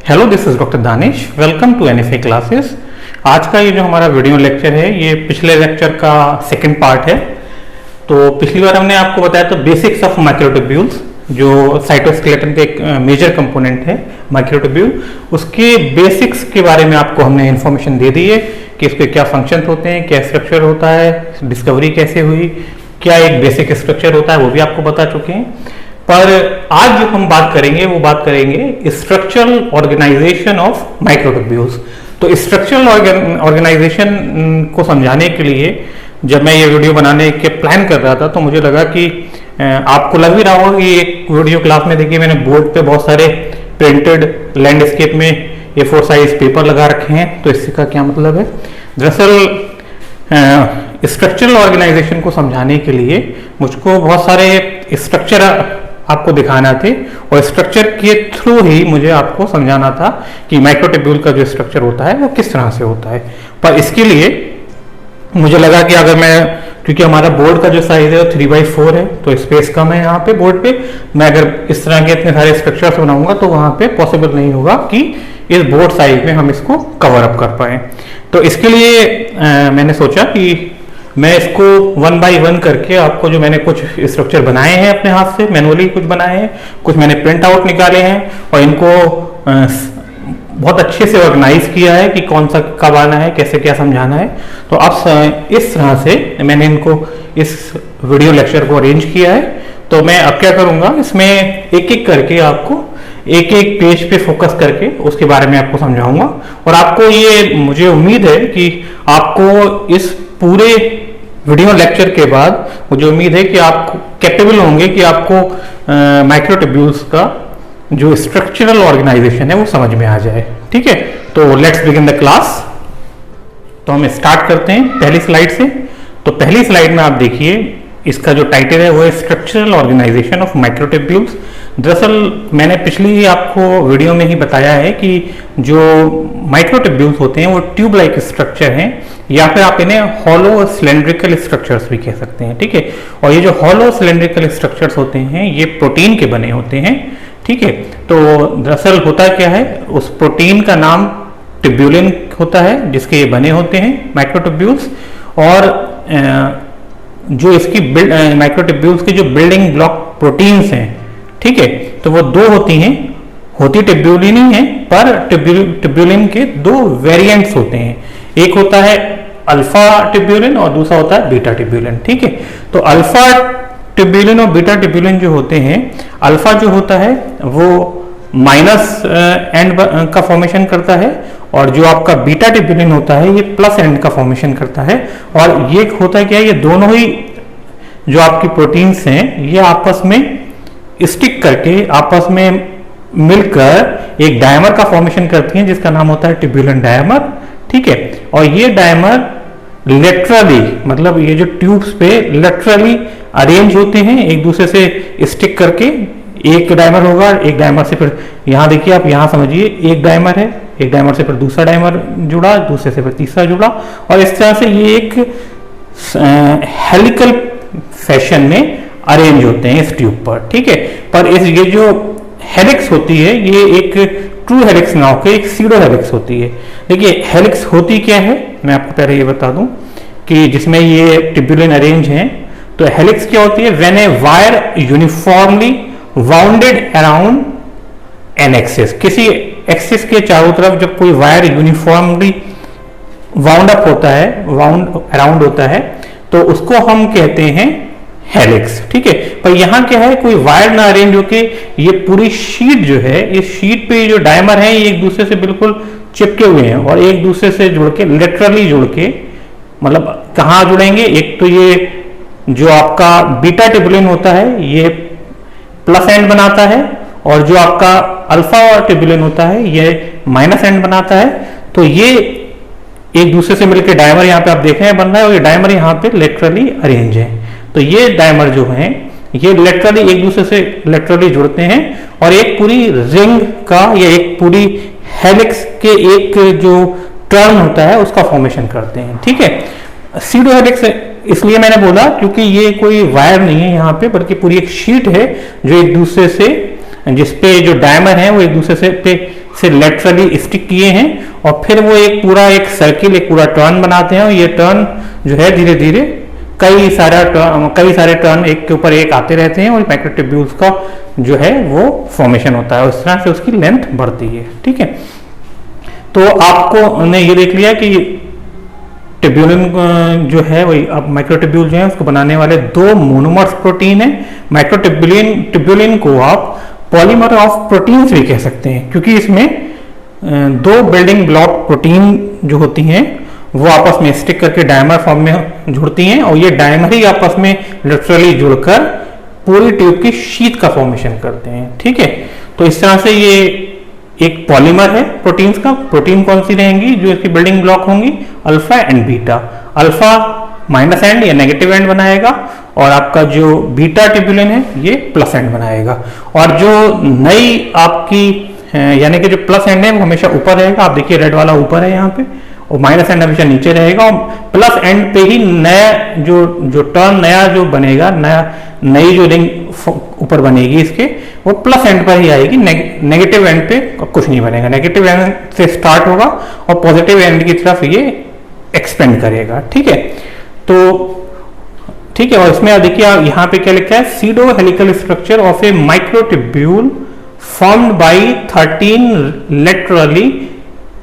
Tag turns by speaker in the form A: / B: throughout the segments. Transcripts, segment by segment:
A: Hello, this is doctor Danish. Welcome to NFA classes. आज का ये जो हमारा वीडियो लेक्चर है ये पिछले लेक्चर का सेकंड पार्ट है। तो पिछली बार हमने आपको बताया तो बेसिक्स ऑफ माइक्रोट्यूब्यूल्स, जो साइटोस्केलेटन के एक मेजर कंपोनेंट है माइक्रोट्यूब्यूल, उसके बेसिक्स के बारे में आपको हमने इन्फॉर्मेशन दे दी है कि इसके क्या फंक्शंस होते हैं, क्या स्ट्रक्चर होता है, डिस्कवरी कैसे हुई, क्या एक बेसिक स्ट्रक्चर होता है, वो भी आपको बता चुके हैं। पर आज जो हम बात करेंगे वो बात करेंगे स्ट्रक्चरल ऑर्गेनाइजेशन ऑफ माइक्रोट्यूब्यूल्स। तो स्ट्रक्चरल ऑर्गेनाइजेशन को समझाने के लिए जब मैं ये वीडियो बनाने के प्लान कर रहा था तो मुझे लगा कि आपको लग भी रहा होगा कि एक वीडियो क्लास में देखिए मैंने बोर्ड पे बहुत सारे प्रिंटेड लैंडस्केप में A4 साइज पेपर लगा रखे हैं। तो इससे का क्या मतलब है? दरअसल स्ट्रक्चरल ऑर्गेनाइजेशन को समझाने के लिए मुझको बहुत सारे स्ट्रक्चर आपको दिखाना थे और स्ट्रक्चर के थ्रू ही मुझे आपको समझाना था कि माइक्रोट्यूब्यूल का जो स्ट्रक्चर होता है वो किस तरह से होता है। पर इसके लिए मुझे लगा कि अगर मैं, क्योंकि हमारा बोर्ड का जो साइज है वो 3x4 है तो स्पेस कम है यहाँ पे बोर्ड पे, मैं अगर इस तरह के इतने सारे स्ट्रक्चर्स बनाऊंगा तो वहाँ पे पॉसिबल नहीं होगा कि इस बोर्ड साइज में हम इसको कवर अप कर पाए। तो इसके लिए मैंने सोचा कि मैं इसको 1 बाय 1 करके आपको, जो मैंने कुछ स्ट्रक्चर बनाए हैं अपने हाथ से, मैनुअली कुछ बनाए हैं, कुछ मैंने प्रिंट आउट निकाले हैं और इनको बहुत अच्छे से ऑर्गेनाइज किया है कि कौन सा कब आना है, कैसे क्या समझाना है। तो अब इस तरह से मैंने इनको इस वीडियो लेक्चर को अरेंज किया है। तो मैं अब क्या करूँगा, इसमें एक एक करके आपको एक एक पेज पे फोकस करके उसके बारे में आपको समझाऊंगा। और आपको ये, मुझे उम्मीद है कि आपको इस पूरे वीडियो लेक्चर के बाद मुझे उम्मीद है कि आप कैपेबल होंगे कि आपको माइक्रोट्यूब्यूल्स का जो स्ट्रक्चरल ऑर्गेनाइजेशन है वो समझ में आ जाए। ठीक है, तो लेट्स बिगिन द क्लास। तो हम स्टार्ट करते हैं पहली स्लाइड से। तो पहली स्लाइड में आप देखिए, इसका जो टाइटल है वो है स्ट्रक्चरल ऑर्गेनाइजेशन ऑफ माइक्रोट्यूब्यूल्स। दरअसल मैंने पिछली आपको वीडियो में ही बताया है कि जो माइक्रोट्यूब्यूल्स होते हैं वो ट्यूब लाइक स्ट्रक्चर हैं, या फिर आप इन्हें हॉलो सिलेंड्रिकल स्ट्रक्चर्स भी कह सकते हैं। ठीक है, और ये जो हॉलो सिलेंड्रिकल स्ट्रक्चर्स होते हैं ये प्रोटीन के बने होते हैं। ठीक है, तो दरअसल होता क्या है, उस प्रोटीन का नाम ट्यूब्यूलिन होता है जिसके ये बने होते हैं माइक्रोट्यूब्यूल्स। और जो इसकी माइक्रोट्यूब्यूल्स की जो बिल्डिंग ब्लॉक प्रोटीन्स हैं, ठीक है, तो वो दो होती हैं, होती ट्यूब्यूलिन ही है, पर ट्यूब्यूलिन के दो वेरिएंट्स होते हैं। एक होता है अल्फा ट्यूब्यूलिन और दूसरा होता है बीटा ट्यूब्यूलिन। ठीक है, तो अल्फा ट्यूब्यूलिन और बीटा ट्यूब्यूलिन जो होते हैं, अल्फा जो होता है वो माइनस एंड का फॉर्मेशन करता है और जो आपका बीटा ट्यूब्यूलिन होता है ये प्लस एंड का फॉर्मेशन करता है। और ये होता है क्या, ये दोनों ही जो आपकी प्रोटीन्स हैं ये आपस में स्टिक करके आपस में मिलकर एक डायमर का फॉर्मेशन करती हैं जिसका नाम होता है ट्यूब्यूलिन डायमर। ठीक है, और ये डायमर लेटरली, मतलब ये जो ट्यूब्स पे लेटरली अरेंज होते हैं एक दूसरे से स्टिक करके। एक डायमर होगा, एक डायमर से फिर यहाँ देखिए, आप यहाँ समझिए, एक डायमर है, एक डायमर से फिर दूसरा डायमर जुड़ा, दूसरे से फिर तीसरा जुड़ा, और इस तरह से ये एक हेलिकल फैशन में अरेंज होते हैं इस ट्यूब पर। ठीक है, पर इस ये जो हेलिक्स होती है ये एक ट्रू हेलिक्स ना होकर एक सीडो हेलिक्स होती है। देखिए हेलिक्स होती क्या है, मैं आपको पहले ये बता दूं कि जिसमें ये ट्यूब्यूलिन अरेंज हैं, तो हेलिक्स क्या होती है, when a wire uniformly bounded around an axis, किसी एक्सिस के चारों तरफ जब कोई वायर यूनिफॉर्मली वाउंड अप होता है, वाउंड अराउंड होता है, तो उसको हम कहते हैं हेलिक्स। ठीक है, पर यहाँ क्या है, कोई वायर ना अरेंज होके ये पूरी शीट जो है, इस शीट पे जो डायमर है ये एक दूसरे से बिल्कुल चिपके हुए हैं और एक दूसरे से जुड़ के, लिटरली जुड़ के, मतलब कहाँ जुड़ेंगे, एक तो ये जो आपका बीटा ट्यूब्यूलिन होता है ये प्लस एंड बनाता है और जो आपका अल्फा ट्यूब्यूलिन होता है ये माइनस एंड बनाता है। तो ये एक दूसरे से मिलकर डायमर यहाँ पे आप देख रहे हैं बन रहा है और ये डायमर यहाँ पे लेटरली अरेंज है। तो ये डायमर जो हैं ये लेटरली एक दूसरे से लेटरली जुड़ते हैं और एक पूरी रिंग का या एक पूरी हेलिक्स के एक जो टर्न होता है उसका फॉर्मेशन करते हैं। ठीक है, सीडो हेलिक्स इसलिए मैंने बोला क्योंकि ये कोई वायर नहीं है यहाँ पे, बल्कि पूरी एक शीट है जो एक दूसरे से, जिसपे जो डायमर है वो एक दूसरे से पे से लेटरली स्टिक किए हैं और फिर वो एक पूरा एक सर्किल, एक पूरा टर्न बनाते हैं और ये टर्न जो है धीरे धीरे कई सारे टर्न एक के ऊपर एक आते रहते हैं और माइक्रोट्यूब्यूल्स का जो है वो फॉर्मेशन होता है। उस तरह से उसकी लेंथ बढ़ती है। ठीक है, तो आपको ने ये देख लिया कि ट्यूब्यूलिन जो है वही, अब माइक्रोट्यूब्यूल जो है उसको बनाने वाले दो मोनोमर्स प्रोटीन है। ट्यूब्यूलिन को आप पॉलीमर ऑफ प्रोटीन्स भी कह सकते हैं, क्योंकि इसमें दो बिल्डिंग ब्लॉक प्रोटीन जो होती हैं वो आपस में स्टिक करके डायमर फॉर्म में जुड़ती हैं और ये डायमर ही आपस में लिटरली जुड़कर पूरी ट्यूब की शीट का फॉर्मेशन करते हैं। ठीक है, तो इस तरह से ये एक पॉलीमर है प्रोटीन्स का। प्रोटीन कौन सी रहेंगी जो इसकी बिल्डिंग ब्लॉक होंगी? Alpha and beta. Alpha minus and या नेगेटिव एंड बनाएगा और आपका जो बीटा ट्यूब्यूलिन है ये प्लस एंड बनाएगा। और जो नई आपकी यानी कि जो प्लस एंड है वो हमेशा ऊपर रहेगा। आप देखिए रेड वाला ऊपर है यहाँ पे और माइनस एंड हमेशा नीचे रहेगा और प्लस एंड पे ही नया जो टर्न नया जो बनेगा, नई जो रिंग ऊपर बनेगी इसके, वो प्लस एंड पर ही आएगी। नेगेटिव एंड पे कुछ नहीं बनेगा। नेगेटिव एंड से स्टार्ट होगा और पॉजिटिव एंड की तरफ ये एक्सपेंड करेगा। ठीक है, तो ठीक है, और इसमें आप देखिए यहाँ पे क्या लिखा है? Pseudo helical structure of a microtubule formed by 13 laterally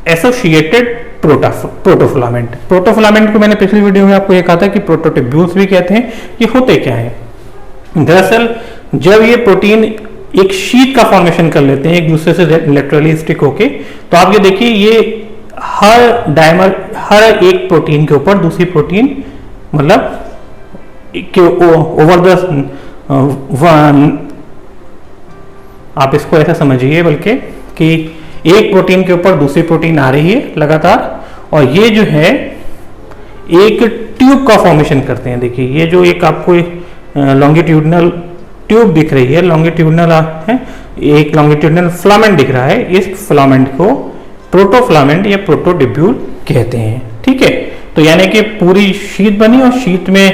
A: associated protofilament. Protofilament को मैंने पिछली वीडियो में आपको ये कहा था कि प्रोटोट्यूब्यूल्स भी कहते हैं। ये होते क्या है? दरअसल जब ये प्रोटीन एक शीट का फॉर्मेशन कर लेते हैं एक दूसरे से लेटरली स्टिक होके, तो आप ये देखिए ये हर एक प्रोटीन के ऊपर दूसरी प्रोटीन मतलब ओवर द आप इसको ऐसा समझिए बल्कि कि एक प्रोटीन के ऊपर दूसरी प्रोटीन आ रही है लगातार और ये जो है एक ट्यूब का फॉर्मेशन करते हैं। देखिए ये जो एक आपको लॉन्गिट्यूडनल ट्यूब दिख रही है, लॉन्गिट्यूडनल है, एक लॉन्गिट्यूडनल फिलामेंट दिख रहा है। इस फिलामेंट को प्रोटोफिलामेंट या प्रोटोट्यूब्यूल कहते हैं। ठीक है, तो यानी कि पूरी शीट बनी और शीट में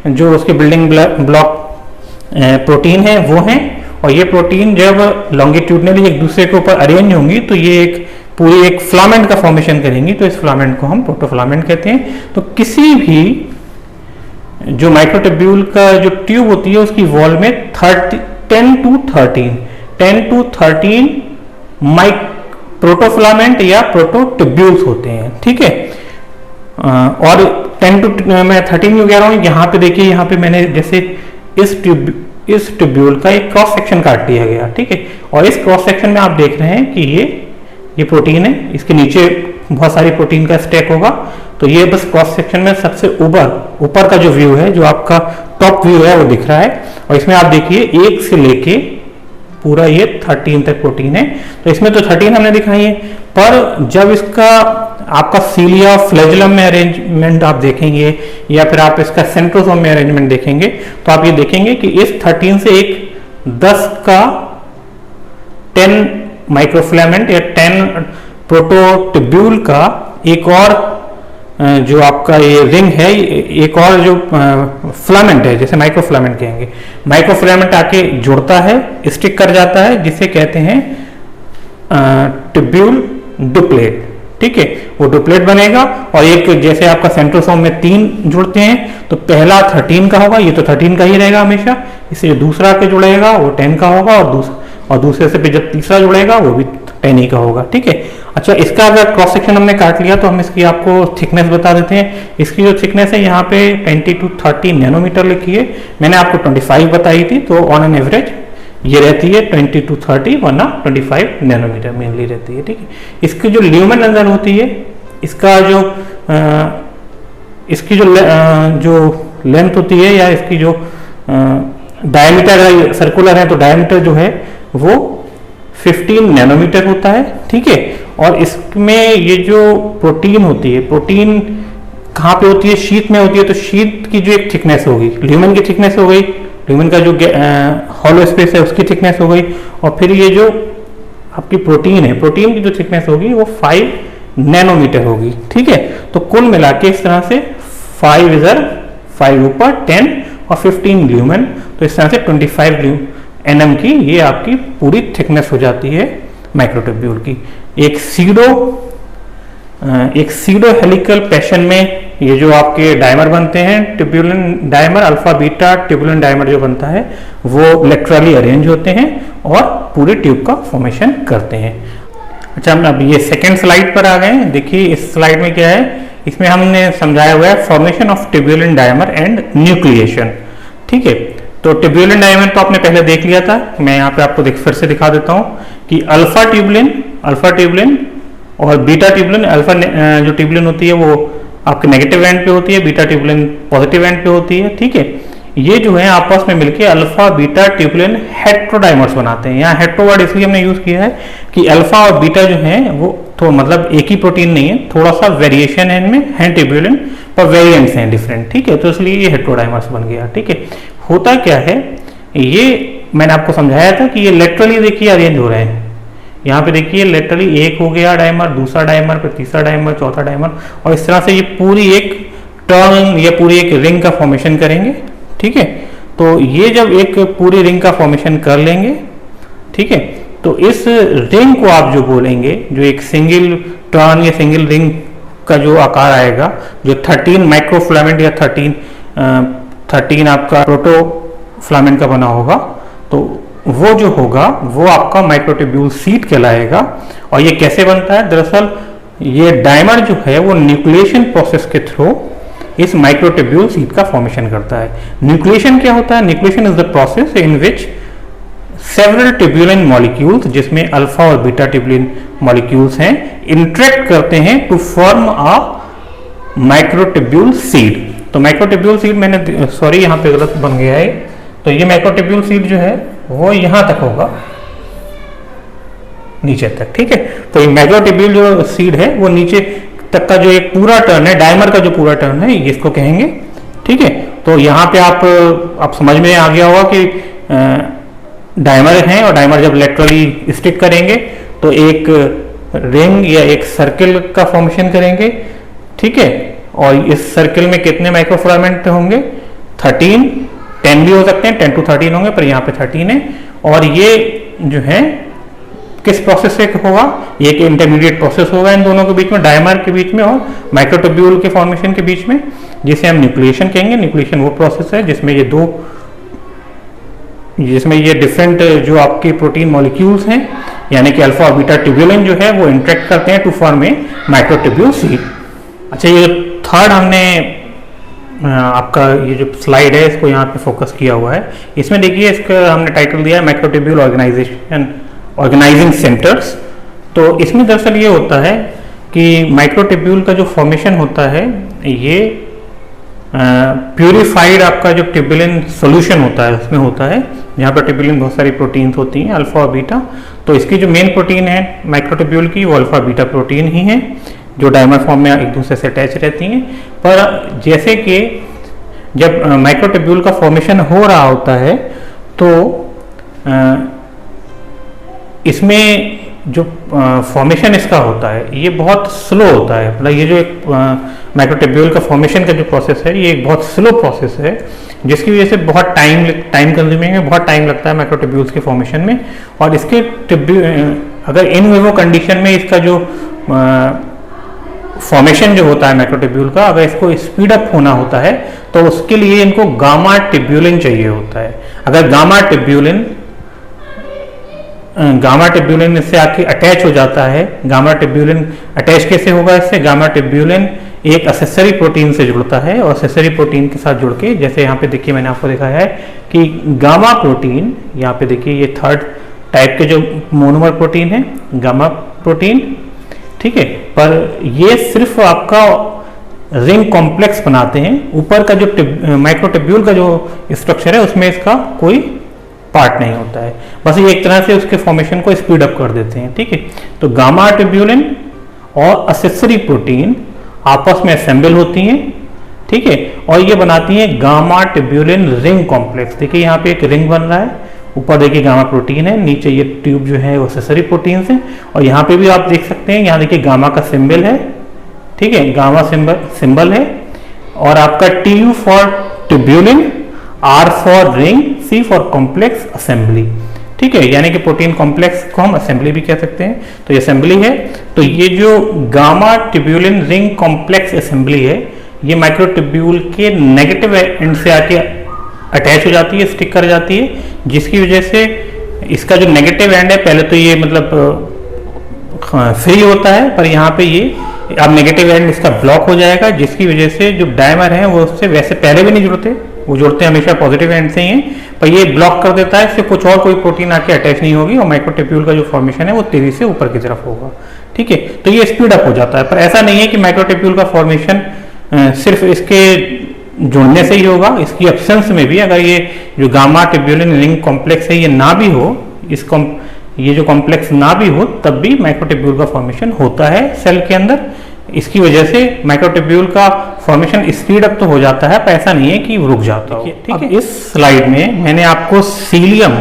A: जो उसके बिल्डिंग ब्लॉक प्रोटीन है वो हैं और ये प्रोटीन जब लॉन्गिट्यूडनली एक दूसरे के ऊपर अरेंज होंगी तो ये एक पूरी एक फिलामेंट का फॉर्मेशन करेंगी, तो इस फिलामेंट को हम प्रोटोफिलामेंट कहते हैं। तो किसी भी जो माइक्रोट्यूब्यूल का जो ट्यूब होती है उसकी वॉल में 10 to 13 प्रोटोफिलामेंट या प्रोटोट्यूब्यूल्स होते हैं। ठीक है, और 10 to मैं 13 क्यों कह रहा हूँ? यहाँ पे देखिए, यहाँ पे मैंने जैसे इस ट्यूब्यूल का एक क्रॉस सेक्शन काट दिया गया। ठीक है, और इस क्रॉस सेक्शन में आप देख रहे हैं कि ये प्रोटीन है, इसके नीचे बहुत सारी प्रोटीन का स्टैक होगा। तो ये बस क्रॉस सेक्शन में सबसे ऊपर का जो व्यू है, जो आपका टॉप व्यू है वो दिख रहा है और इसमें आप देखिए 1 से लेके पूरा ये 13 तक प्रोटीन है। तो इसमें तो 13 हमने दिखाई है, पर जब इसका आपका सीलिया फ्लैजुलम में अरेंजमेंट आप देखेंगे या फिर आप इसका सेंट्रोसोम में अरेंजमेंट देखेंगे तो आप ये देखेंगे कि इस 13 से एक 10 का 10 माइक्रोफिलामेंट या 10 प्रोटोट्यूब्यूल का एक और जो आपका ये रिंग है, एक और जो फिलामेंट है, जैसे माइक्रोफिलामेंट कहेंगे, माइक्रोफिलामेंट आके जुड़ता है, स्टिक कर जाता है, जिसे कहते हैं ट्यूब्यूल डुप्लेट। ठीक है, वो डुप्लेट बनेगा और एक जैसे आपका सेंट्रोसोम में 3 जुड़ते हैं तो पहला 13 का होगा, ये तो 13 का ही रहेगा हमेशा। इससे दूसरा के जुड़ेगा वो 10 का होगा और दूसरे से जब तीसरा जुड़ेगा वो भी 10 ही का होगा। ठीक है, अच्छा, इसका अगर क्रॉस सेक्शन हमने काट लिया तो हम इसकी आपको थिकनेस बता देते हैं। इसकी जो थिकनेस है यहाँ पे 20 to 30 नैनोमीटर लिखी है, मैंने आपको 25 बताई थी, तो ऑन एन एवरेज ये रहती है 20 to 30 वरना 25 नैनोमीटर मेनली रहती है। ठीक है, इसकी जो ल्यूमेन नजर होती है, इसका इसकी जो लेंथ होती है या इसकी जो डायमीटर सर्कुलर है तो डायमीटर जो है वो 15 नैनोमीटर होता है। ठीक है, और इसमें ये जो प्रोटीन होती है, प्रोटीन कहाँ पे होती है? शीट में होती है। तो शीट की जो एक थिकनेस होगी, ल्यूमेन की थिकनेस हो गई, ल्यूमेन का जो हॉलो स्पेस है उसकी थिकनेस हो गई, और फिर ये जो आपकी प्रोटीन है, प्रोटीन की जो थिकनेस होगी वो 5 नैनोमीटर होगी। ठीक है, तो कुल मिला के इस तरह से 5 ऊपर 10 और 15 ल्यूमेन, तो इस तरह से 25 nm की ये आपकी पूरी थिकनेस हो जाती है माइक्रोट्यूब्यूल की। एक सीडो हेलिकल पैशन में ये जो आपके डायमर बनते हैं, tubulin dimer, alpha beta tubulin dimer जो बनता है वो लेटरली अरेंज होते हैं और पूरे ट्यूब का फॉर्मेशन करते हैं। अच्छा, अब ये सेकेंड स्लाइड पर आ गए। देखिए इस स्लाइड में क्या है, इसमें हमने समझाया हुआ है formation of tubulin dimer and nucleation. ठीक है, तो ट्यूबुलिन डायमर तो आपने पहले देख लिया था, मैं यहाँ पे आपको फिर से दिखा देता हूँ कि अल्फा ट्यूबुलिन और बीटा ट्यूबुलिन। अल्फा जो ट्यूबुलिन होती है वो आपके नेगेटिव एंड पे होती है, बीटा ट्यूबुलिन पॉजिटिव एंड पे होती है। ठीक है, ये जो है आपस में मिलकर अल्फा बीटा ट्यूबुलिन हेट्रोडाइमर्स बनाते हैं। यहाँ हेट्रो वर्ड इसलिए हमने यूज किया है कि अल्फा और बीटा जो है वो तो मतलब एक ही प्रोटीन नहीं है, थोड़ा सा वेरिएशन है इनमें, है ट्यूबुलिन पर वेरिएंट्स हैं डिफरेंट। ठीक है, तो इसलिए ये हेट्रोडाइमर्स बन गया। ठीक है, होता क्या है, ये मैंने आपको समझाया था कि ये लेटरली देखिए अरेंज हो रहे हैं। यहाँ पे देखिए लेटरली एक हो गया डायमर, दूसरा डायमर, फिर तीसरा डायमर, चौथा डायमर, और इस तरह से ये पूरी एक टर्न या पूरी एक रिंग का फॉर्मेशन करेंगे। ठीक है, तो ये जब एक पूरी रिंग का फॉर्मेशन कर लेंगे, ठीक है, तो इस रिंग को आप जो बोलेंगे, जो एक सिंगल टर्न या सिंगल रिंग का जो आकार आएगा, जो 13 माइक्रोफिलामेंट या 13 आपका प्रोटोफिलामेंट का बना होगा, तो वो जो होगा वो आपका माइक्रोट्यूब्यूल सीट कहलाएगा। और ये कैसे बनता है, दरअसल ये डायमर जो है वो न्यूक्लिएशन प्रोसेस के थ्रू इस माइक्रोट्यूब्यूल सीट का फॉर्मेशन करता है। न्यूक्लिएशन क्या होता है, nucleation is the process in which several tubulin molecules, जिसमें अल्फा और बीटा ट्यूबुलिन मॉलिक्यूल्स हैं, इंटरेक्ट करते हैं to form a microtubule seed. तो माइक्रोट्यूब्यूल सीड मैंने सॉरी यहाँ पे गलत बन गया है, तो ये माइक्रोट्यूब्यूल सीड जो है वो यहां तक होगा, नीचे तक। ठीक है, तो ये माइक्रोट्यूब्यूल जो सीड है वो नीचे तक का जो एक पूरा टर्न है, डायमर का जो पूरा टर्न है, ये इसको कहेंगे। ठीक है, तो यहाँ पे आप समझ में आ गया होगा कि डायमर हैं और डायमर जब लेटरली स्टिक करेंगे तो एक रिंग या एक सर्किल का फॉर्मेशन करेंगे। ठीक है, और इस सर्किल में कितने माइक्रोफिलामेंट होंगे, 13, 10 भी हो सकते हैं, 10 to 13 होंगे, पर यहाँ पे 13 है। और ये जो है किस प्रोसेस से होगा, ये एक इंटरमीडिएट प्रोसेस होगा इन दोनों के बीच में, डायमर के बीच में और माइक्रोट्यूब्यूल के फॉर्मेशन के बीच में, जिसे हम न्यूक्लिएशन कहेंगे। न्यूक्लिएशन वो प्रोसेस है जिसमें ये डिफरेंट जो आपके प्रोटीन मॉलिक्यूल्स हैं, यानी कि अल्फा और बीटा ट्यूबुलिन जो है वो इंटरेक्ट करते हैं to form a microtubule seed. अच्छा, ये थर्ड हमने आपका ये जो स्लाइड है इसको यहाँ पे फोकस किया हुआ है। इसमें देखिए इसका हमने टाइटल दिया है माइक्रोट्यूब्यूल ऑर्गेनाइजिंग सेंटर्स। तो इसमें दरअसल ये होता है कि माइक्रोट्यूब्यूल का जो फॉर्मेशन होता है ये प्यूरिफाइड आपका जो ट्यूबुलिन सॉल्यूशन होता है उसमें होता है, जहाँ पर ट्यूबुलिन बहुत सारी प्रोटीन्स होती हैं, अल्फा और बीटा। तो इसकी जो मेन प्रोटीन है माइक्रोट्यूब्यूल की वो अल्फा बीटा प्रोटीन ही है, जो डायमर फॉर्म में एक दूसरे से अटैच रहती हैं। पर जैसे कि जब माइक्रोट्यूब्यूल का फॉर्मेशन हो रहा होता है तो इसमें जो फॉर्मेशन इसका होता है ये बहुत स्लो होता है। मतलब ये जो एक माइक्रोट्यूब्यूल का फॉर्मेशन का जो प्रोसेस है ये एक बहुत स्लो प्रोसेस है, जिसकी वजह से बहुत टाइम कंज्यूमिंग है, बहुत टाइम लगता है माइक्रोट्यूब्यूल्स के फॉर्मेशन में। और इसके अगर इन विवो कंडीशन में इसका जो फॉर्मेशन जो होता है माइक्रोट्यूब्यूल का, अगर इसको स्पीड अप होना होता है तो उसके लिए इनको गामा ट्यूब्यूलिन चाहिए होता है। अगर गामा ट्यूब्यूलिन इससे आके अटैच हो जाता है, गामा ट्यूब्यूलिन अटैच कैसे होगा इससे, गामा ट्यूब्यूलिन एक एसेसरी प्रोटीन से जुड़ता है और एसेसरी प्रोटीन के साथ जुड़ के, जैसे यहाँ पे देखिए मैंने आपको दिखाया है कि गामा प्रोटीन, यहाँ पे देखिए ये थर्ड टाइप के जो मोनोमर प्रोटीन है गामा प्रोटीन, ठीक है, पर ये सिर्फ आपका रिंग कॉम्प्लेक्स बनाते हैं। ऊपर का जो माइक्रोट्यूब्यूल का जो स्ट्रक्चर है उसमें इसका कोई पार्ट नहीं होता है, बस ये एक तरह से उसके फॉर्मेशन को स्पीड अप कर देते हैं। ठीक है, तो गामा ट्यूब्यूलिन और एसेसरी प्रोटीन आपस में असेंबल होती हैं, ठीक है, और ये बनाती हैं गामा ट्यूब्यूलिन रिंग कॉम्प्लेक्स। देखिए यहाँ पे एक रिंग बन रहा है, ऊपर देखिए गामा प्रोटीन है, नीचे ये ट्यूब जो है वो एसेसरी प्रोटीन है, और यहाँ पे भी आप देख सकते हैं, यहाँ देखिए गामा का सिंबल है, ठीक है, गामा सिंबल है, और आपका TU for tubulin, R for ring, C for complex assembly. ठीक है, यानी कि प्रोटीन कॉम्प्लेक्स को हम असेंबली भी कह सकते हैं। तो ये असेंबली है। तो ये जो gamma tubulin ring complex assembly है, ये माइक्रोट्यूब्यूल के नेगेटिव एंड से आके अटैच हो जाती है, स्टिक कर जाती है, जिसकी वजह से इसका जो नेगेटिव एंड है, पहले तो ये मतलब फ्री होता है, पर यहाँ पे ये अब नेगेटिव एंड इसका ब्लॉक हो जाएगा, जिसकी वजह से जो डायमर है वो उससे वैसे पहले भी नहीं जुड़ते, वो जुड़ते हमेशा पॉजिटिव एंड से ही हैं, पर ये ब्लॉक कर देता है, इससे कुछ और कोई प्रोटीन आके अटैच नहीं होगी और माइक्रोट्यूब्यूल का जो फॉर्मेशन है वो तेजी से ऊपर की तरफ होगा। ठीक है, तो ये स्पीड अप हो जाता है। पर ऐसा नहीं है कि माइक्रोट्यूब्यूल का फॉर्मेशन सिर्फ इसके जुड़ने से ही होगा, इसकी एब्सेंस में भी अगर ये जो गामा ट्यूब्यूलिन रिंग कॉम्प्लेक्स है ये ना भी हो, ये जो कॉम्प्लेक्स ना भी हो, तब भी माइक्रोट्यूब्यूल का फॉर्मेशन होता है सेल के अंदर। इसकी वजह से माइक्रोट्यूब्यूल का फॉर्मेशन स्पीड अप तो हो जाता है, पर ऐसा नहीं है कि रुक जाता हो। ठीक है, इस स्लाइड में मैंने आपको सीलियम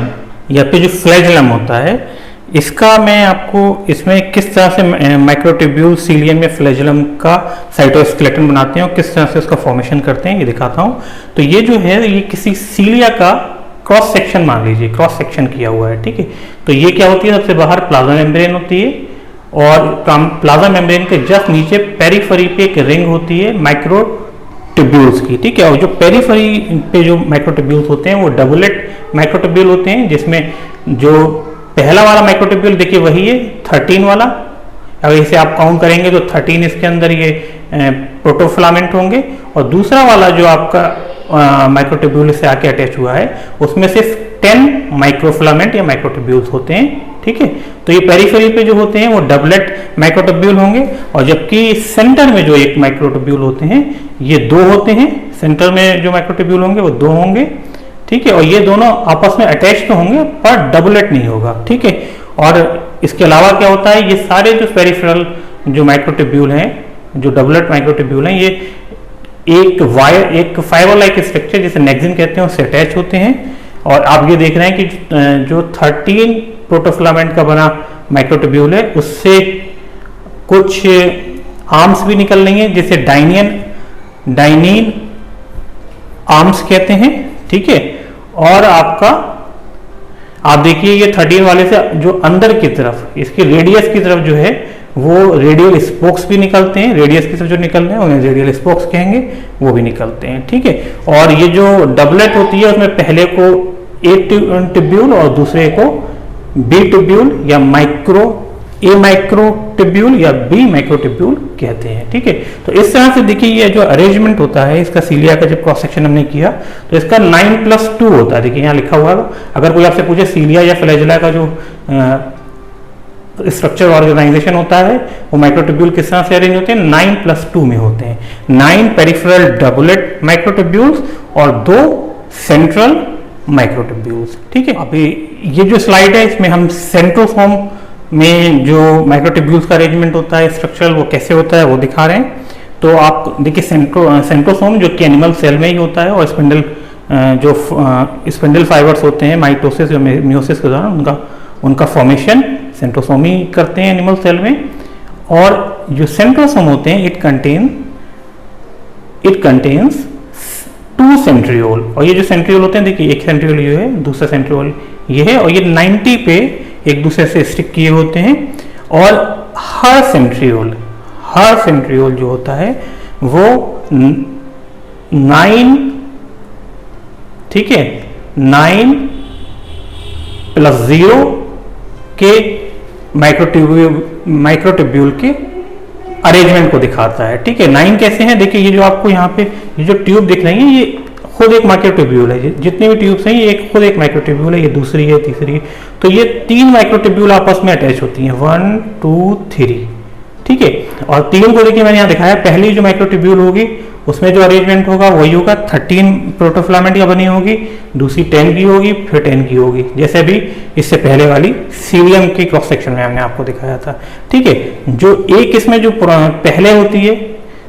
A: या फिर जो फ्लैजेलम होता है, इसका मैं आपको इसमें किस तरह से माइक्रोट्यूब्यूल सीलियम या फ्लैजेलम का साइटोस्केलेटन बनाते हैं और किस तरह से उसका फॉर्मेशन करते हैं, ये दिखाता हूँ। तो ये जो है ये किसी सीलिया का क्रॉस सेक्शन मान लीजिए, क्रॉस सेक्शन किया हुआ है। ठीक है, तो ये क्या होती है, सबसे बाहर प्लाज्मा मेम्ब्रेन होती है और प्लाज्मा मेम्ब्रेन के जस्ट नीचे पेरिफेरी पे एक रिंग होती है माइक्रोट्यूब्यूल्स की। ठीक है, और जो पेरिफेरी पे जो माइक्रोट्यूब्यूल्स होते हैं वो डबलेट माइक्रोट्यूब्यूल होते हैं, जिसमें जो पहला वाला माइक्रोट्यूब्यूल देखिए वही है 13 वाला, अगर इसे आप काउंट करेंगे तो 13 इसके अंदर ये प्रोटोफिलामेंट होंगे, और दूसरा वाला जो आपका माइक्रोट्यूब्यूल से आके अटैच हुआ है उसमें सिर्फ 10 माइक्रोफिलामेंट या माइक्रोट्यूब्यूल्स होते हैं। ठीक है, तो ये पेरिफेरी पे जो होते हैं वो डबलेट माइक्रोट्यूब्यूल होंगे, और जबकि सेंटर में जो एक माइक्रोट्यूब्यूल होते हैं ये 2 होते हैं, सेंटर में जो माइक्रोट्यूब्यूल होंगे वो 2 होंगे। ठीक है, और ये दोनों आपस में अटैच तो होंगे पर डबलेट नहीं होगा। ठीक है, और इसके अलावा क्या होता है, ये सारे जो पेरिफेरल जो माइक्रोट्यूब्यूल हैं, जो डबलेट माइक्रोट्यूब्यूल हैं, ये एक फाइबर लाइक स्ट्रक्चर जिसे नेक्सिन कहते हैं उससे अटैच होते हैं। और आप ये देख रहे हैं कि जो 13 प्रोटोफिलामेंट का बना माइक्रोट्यूब्यूल है उससे कुछ आर्म्स भी निकल रही हैं, जिसे डाइनिन आर्म्स कहते हैं। ठीक है, और आप देखिए ये 13 वाले से जो अंदर की तरफ इसके रेडियस की तरफ जो है वो रेडियल स्पोक्स भी निकलते हैं, रेडियस की तरफ जो निकल रहे हैं उन्हें रेडियल स्पोक्स कहेंगे, वो भी निकलते हैं। ठीक है, और ये जो डबलेट होती है उसमें पहले को ए ट्यूब्यूल और दूसरे को बी ट्यूब्यूल या ए माइक्रोट्यूब्यूल या बी माइक्रोट्यूब्यूल कहते हैं। ठीक है, तो इस तरह से देखिए ये जो अरेंजमेंट होता है इसका सीलिया का जब क्रॉस सेक्शन हमने किया तो इसका 9+2 होता है। देखिए यहाँ लिखा हुआ है, अगर कोई आपसे पूछे सीलिया या फ्लैजेला का जो स्ट्रक्चर ऑर्गेनाइजेशन होता है वो माइक्रोट्यूब्यूल किस तरह से अरेंज होते हैं, 9+2 में होते हैं। 9 पेरिफेरल डबलेट माइक्रोट्यूब्यूल्स और 2 सेंट्रल माइक्रोट्यूब्यूल्स। ठीक है, अभी ये जो स्लाइड है इसमें हम सेंट्रोसोम में जो माइक्रोट्यूब्यूल्स का अरेंजमेंट होता है स्ट्रक्चरल वो कैसे होता है वो दिखा रहे हैं। तो आप देखिए सेंट्रोसोम जो कि एनिमल सेल में ही होता है, और स्पिंडल फाइबर्स होते हैं माइटोसिस या मियोसिस के दौरान उनका फॉर्मेशन सेंट्रोसोम ही करते हैं एनिमल सेल में। और जो सेंट्रोसोम होते हैं इट कंटेन्स 2 सेंट्रियोल, और ये जो सेंट्रियोल होते हैं देखिए एक सेंट्रियोल ये है, दूसरा सेंट्रियोल ये है, और ये 90 पे एक दूसरे से स्टिक किए होते हैं। और हर सेंट्रियोल जो होता है वो 9, ठीक है, 9+0 के माइक्रोट्यूब्यूल के अरेंजमेंट को दिखाता है। ठीक है, 9 कैसे हैं, देखिए ये जो आपको यहाँ पे ये जो ट्यूब दिख रही है ये खुद एक माइक्रोट्यूब्यूल है, जितने भी ट्यूब्स हैं ये खुद एक माइक्रोट्यूब्यूल है, ये दूसरी है, तीसरी है, तो ये 3 माइक्रोट्यूब्यूल आपस में अटैच होती हैं, 1 2 3। ठीक है, और 3 को देखिए मैंने यहाँ दिखाया, पहली जो माइक्रोट्यूब्यूल होगी उसमें जो अरेंजमेंट होगा वही होगा, 13 प्रोटोफिलामेंट का बनी होगी, दूसरी 10 की होगी, फिर 10 की होगी, जैसे अभी इससे पहले वाली सीलियम की क्रॉस सेक्शन में हमने आपको दिखाया था। ठीक है, जो एक इसमें जो पहले होती है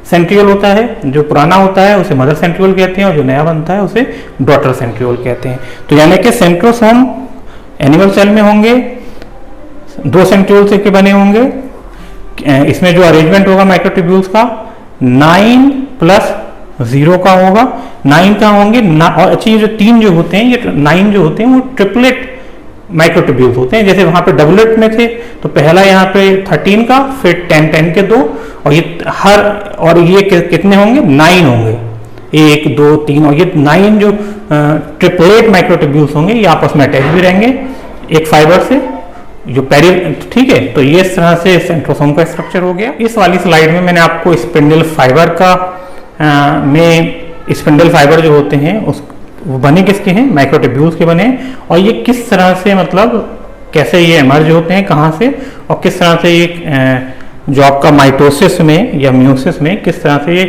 A: सेंट्रियोल होता है, जो पुराना होता है उसे मदर सेंट्रियोल कहते हैं, और जो नया बनता है उसे डॉटर सेंट्रियोल कहते हैं। तो यानी कि सेंट्रोसोम एनिमल सेल में होंगे, 2 सेंट्रियोल से के बने होंगे। इसमें जो अरेंजमेंट होगा माइक्रोट्यूब्यूल्स का 9+0 का होगा। 9 का होंगे और अच्छी ये जो 3 जो होते हैं, ये 9 जो होते हैं वो ट्रिपलेट माइक्रोट्यूब्यूल्स होते हैं। जैसे वहां पे डबलेट में थे तो पहला यहाँ पे 13 का, फिर 10 के 2, और ये कितने होंगे, 9 होंगे, 1 2 3, और ये 9 जो ट्रिपलेट माइक्रोट्यूब्यूल्स होंगे ये आपस में अटैच भी रहेंगे एक फाइबर से जो ठीक है। तो ये इस तरह से सेंट्रोसोम का स्ट्रक्चर हो गया। इस वाली स्लाइड में मैंने आपको स्पिंडल फाइबर का स्पिंडल फाइबर जो होते हैं वो बने किसके हैं, माइक्रोट्यूब्यूल्स के बने हैं, और ये किस तरह से मतलब कैसे ये इमर्ज होते हैं, कहाँ से, और किस तरह से ये जो आपका माइटोसिस में या म्यूसिस में किस तरह से ये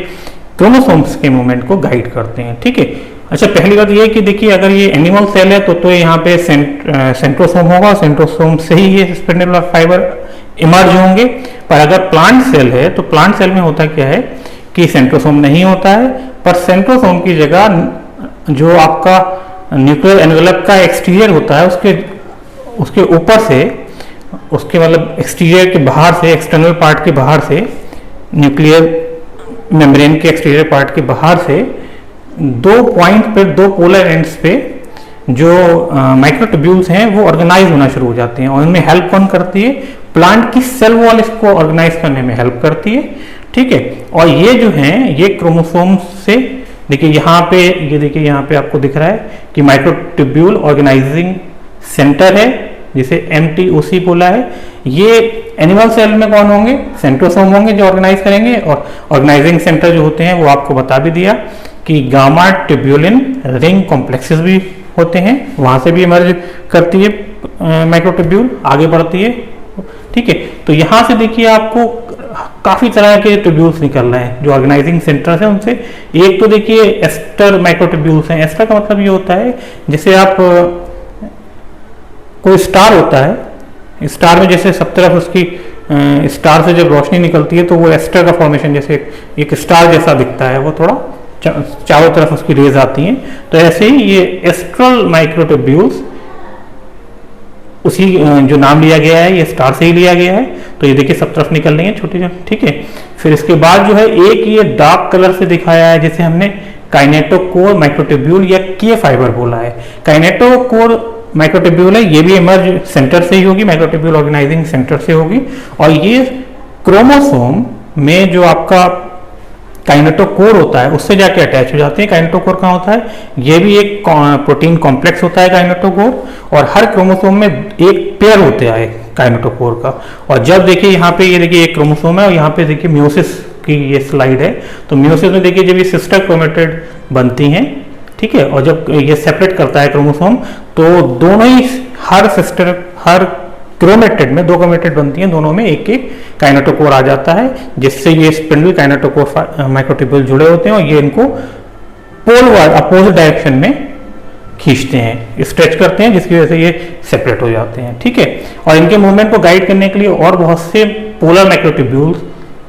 A: क्रोमोसोम्स के मूवमेंट को गाइड करते हैं। ठीक है। अच्छा, पहली बात ये कि देखिए अगर ये एनिमल सेल है तो यहाँ पे सेंट्रोसोम होगा, सेंट्रोसोम से ही ये स्पिंडल फाइबर इमर्ज होंगे। पर अगर प्लांट सेल है तो प्लांट सेल में होता क्या है कि सेंट्रोसोम नहीं होता है, पर सेंट्रोसोम की जगह जो आपका न्यूक्लियर एनवेलप का एक्सटीरियर होता है उसके ऊपर से, उसके मतलब एक्सटीरियर के बाहर से, एक्सटर्नल पार्ट के बाहर से, न्यूक्लियर मेम्ब्रेन के एक्सटीरियर पार्ट के बाहर से 2 पॉइंट पे, 2 पोलर एंड्स पे जो माइक्रोट्यूब्यूल्स हैं वो ऑर्गेनाइज होना शुरू हो जाते हैं, और इनमें हेल्प कौन करती है, प्लांट की सेल वॉल इसको ऑर्गेनाइज करने में हेल्प करती है। ठीक है। और ये जो हैं ये क्रोमोसोम से, देखिए यहाँ पे, ये देखिए यहाँ पे आपको दिख रहा है कि माइक्रोट्यूब्यूल ऑर्गेनाइजिंग सेंटर है जिसे MTOC बोला है। ये एनिमल सेल में कौन होंगे, सेंट्रोसोम होंगे जो ऑर्गेनाइज करेंगे, और ऑर्गेनाइजिंग सेंटर जो होते हैं वो आपको बता भी दिया कि गामा ट्यूब्यूलिन रिंग कॉम्प्लेक्सेस भी होते हैं, वहां से भी इमर्ज करती है माइक्रोट्यूब्यूल, आगे बढ़ती है। ठीक है। तो यहां से देखिए आपको काफी तरह के ट्यूब्यूल्स निकल रहे हैं जो ऑर्गेनाइजिंग सेंटर्स हैं उनसे। एक तो देखिए एस्टर माइक्रोट्यूब्यूल्स हैं। एस्टर का मतलब ये होता है जैसे आप कोई स्टार होता है, स्टार में जैसे सब तरफ उसकी स्टार से जब रोशनी निकलती है तो वो एस्टर का फॉर्मेशन जैसे एक स्टार जैसा दिखता है, वो थोड़ा चारों तरफ उसकी रेज आती हैं। तो ऐसे ही ये एस्ट्रल माइक्रोट्यूब्यूल्स, उसी जो नाम लिया गया है ये स्टार से ही लिया गया है। तो ये देखिए सब तरफ निकल रही है छोटी। ठीक है। फिर इसके बाद जो है एक ये डार्क कलर से दिखाया है जिसे हमने काइनेटोकोर माइक्रोट्यूब्यूल या के फाइबर बोला है। काइनेटोकोर माइक्रोट्यूब्यूल है, ये भी इमर्ज सेंटर से ही होगी, माइक्रोट्यूब्यूल ऑर्गेनाइजिंग सेंटर से होगी। और ये क्रोमोसोम में जो आपका काइनेटोकोर होता है उससे जाके अटैच हो जाते हैं। काइनेटोकोर कहाँ होता है, ये भी एक प्रोटीन कॉम्प्लेक्स होता है काइनेटोकोर, और हर क्रोमोसोम में एक पेयर होते हैं काइनेटोकोर का। और जब देखिए यहाँ पे, ये देखिए एक क्रोमोसोम है और यहाँ पे देखिए म्यूसिस की ये स्लाइड है। तो म्यूसिस में देखिए जब ये सिस्टर क्रोमेटिड बनती हैं, ठीक है, और जब ये सेपरेट करता है क्रोमोसोम तो दोनों ही हर क्रोमेटिड में 2 क्रोमेटिड बनती हैं, दोनों में एक एक काइनेटोकोर आ जाता है, जिससे ये स्पिंडल काइनेटोकोर माइक्रोट्यूब्यूल जुड़े होते हैं और ये इनको पोलवाइज अपोजिट डायरेक्शन में खींचते हैं, स्ट्रेच करते हैं, जिसकी वजह से ये सेपरेट हो जाते हैं। ठीक है। और इनके मूवमेंट को गाइड करने के लिए और बहुत से पोलर माइक्रोट्यूब्यूल्स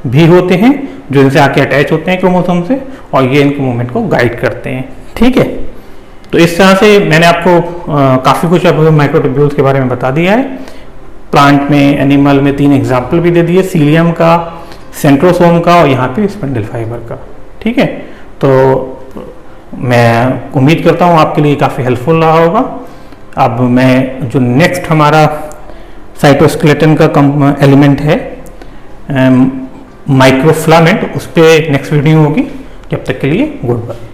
A: भी होते हैं जो इनसे आके अटैच होते हैं क्रोमोसोम से, और ये इनके मूवमेंट को गाइड करते हैं। ठीक है। तो इस तरह से मैंने आपको काफी कुछ माइक्रोट्यूब्यूल्स के बारे में बता दिया है। प्लांट में, एनिमल में 3 एग्जाम्पल भी दे दिए, सीलियम का, सेंट्रोसोम का, और यहाँ पे स्पिंडल फाइबर का। ठीक है। तो मैं उम्मीद करता हूँ आपके लिए काफ़ी हेल्पफुल रहा होगा। अब मैं जो नेक्स्ट हमारा साइटोस्केलेटन का एलिमेंट है माइक्रोफिलामेंट, उस पर नेक्स्ट वीडियो होगी। जब तक के लिए गुड बाय।